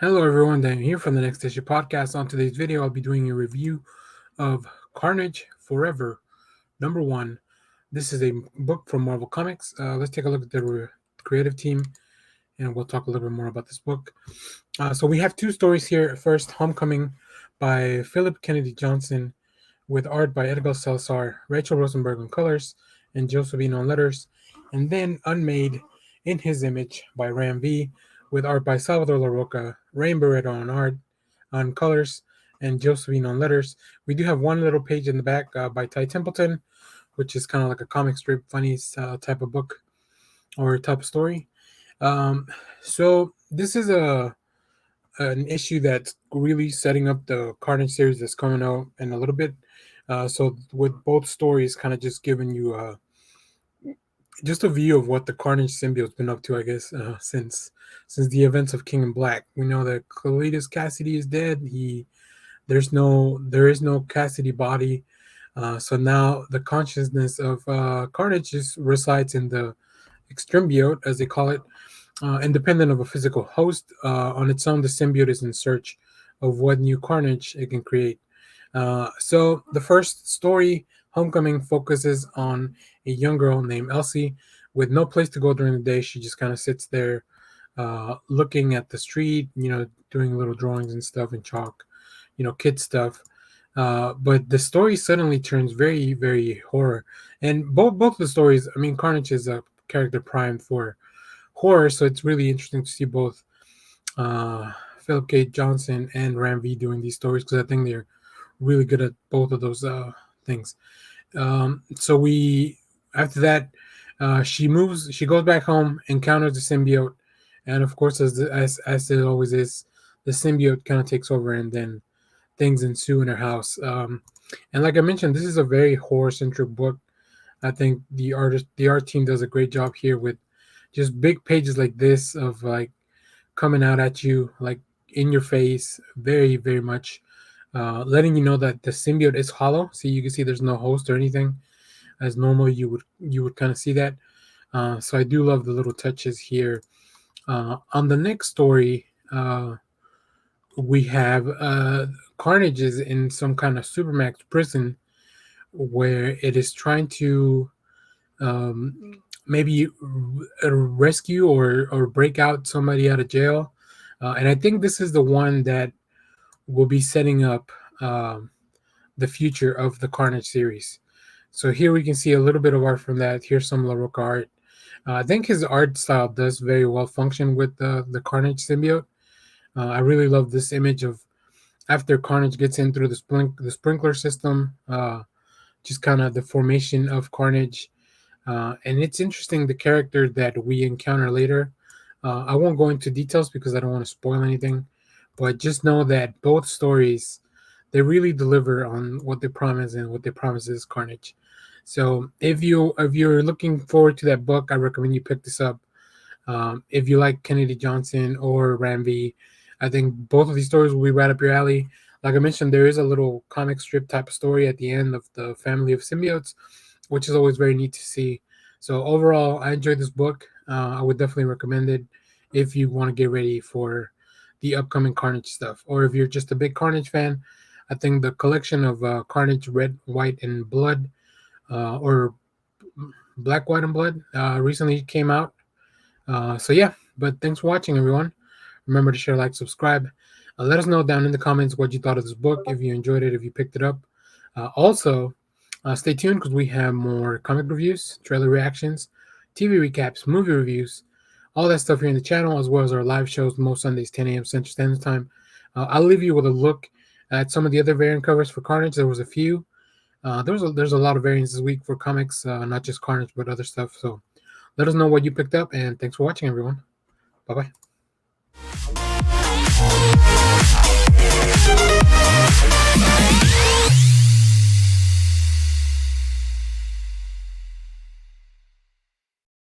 Hello everyone, Dan here from the Next Issue Podcast. On today's video, I'll be doing a review of Carnage Forever, number one. This is a book from Marvel Comics. Let's take a look at the creative team, and we'll talk a little bit more about this book. So we have two stories here. First, Homecoming by Phillip Kennedy Johnson, with art by Edgar Salazar, Rachelle Rosenberg on colors, and Joe Sabino on letters. And then Unmade in His Image by Ram V, with art by Salvador Larroca, Rain Beredo on colors, and Joe Sabino on letters. We do have one little page in the back by Templeton, which is kind of like a comic strip, funny type of book or type of story. So this is an issue that's really setting up the Carnage series that's coming out in a little bit. So with both stories, kind of just giving you just a view of what the Carnage symbiote's been up to, I guess, since the events of King in Black. We know that Cletus Cassidy is dead. There is no Cassidy body. So now the consciousness of Carnage just resides in the extrembiote, as they call it, independent of a physical host. On its own, the symbiote is in search of what new carnage it can create. So the first story, Homecoming, focuses on a young girl named Elsie with no place to go during the day. She just kind of sits there looking at the street, doing little drawings and stuff in chalk, kid stuff. But the story suddenly turns very, very horror. And both of the stories, I mean, Carnage is a character primed for horror, so it's really interesting to see both Philip K. Johnson and Ram V doing these stories, because I think they're really good at both of those things. So after that, she goes back home, encounters the symbiote, and of course, as it always is, the symbiote kind of takes over, and then things ensue in her house. And like I mentioned, this is a very horror-centric book. I think the art team does a great job here with just big pages like this of like coming out at you, like in your face, very, very much letting you know that the symbiote is hollow. See, you can see there's no host or anything, as normally you would kind of see that. So I do love the little touches here. On the next story, we have Carnage is in some kind of supermax prison where it is trying to maybe rescue or break out somebody out of jail. And I think this is the one that will be setting up the future of the Carnage series. So here we can see a little bit of art from that. Here's some Larroca art. I think his art style does very well function with the Carnage symbiote. I really love this image of after Carnage gets in through the sprinkler system, just kind of the formation of Carnage. And it's interesting, the character that we encounter later. I won't go into details because I don't want to spoil anything, but just know that both stories, they really deliver on what they promise, and what they promise is Carnage. So if you're looking forward to that book, I recommend you pick this up. If you like Kennedy Johnson or Ram V, I think both of these stories will be right up your alley. Like I mentioned, there is a little comic strip type of story at the end of the family of symbiotes, which is always very neat to see. So overall, I enjoyed this book. I would definitely recommend it if you want to get ready for the upcoming Carnage stuff, or if you're just a big Carnage fan. I think the collection of Carnage Red, White, and Blood, or Black, White, and Blood, recently came out. So yeah, but thanks for watching, everyone. Remember to share, like, subscribe. Let us know down in the comments what you thought of this book, if you enjoyed it, if you picked it up. Also, stay tuned because we have more comic reviews, trailer reactions, TV recaps, movie reviews, all that stuff here in the channel, as well as our live shows most Sundays, 10 a.m. Central Standard Time. I'll leave you with a look at some of the other variant covers for Carnage. There was a few. There's a lot of variants this week for comics, not just Carnage, but other stuff. So let us know what you picked up, and thanks for watching, everyone. Bye-bye.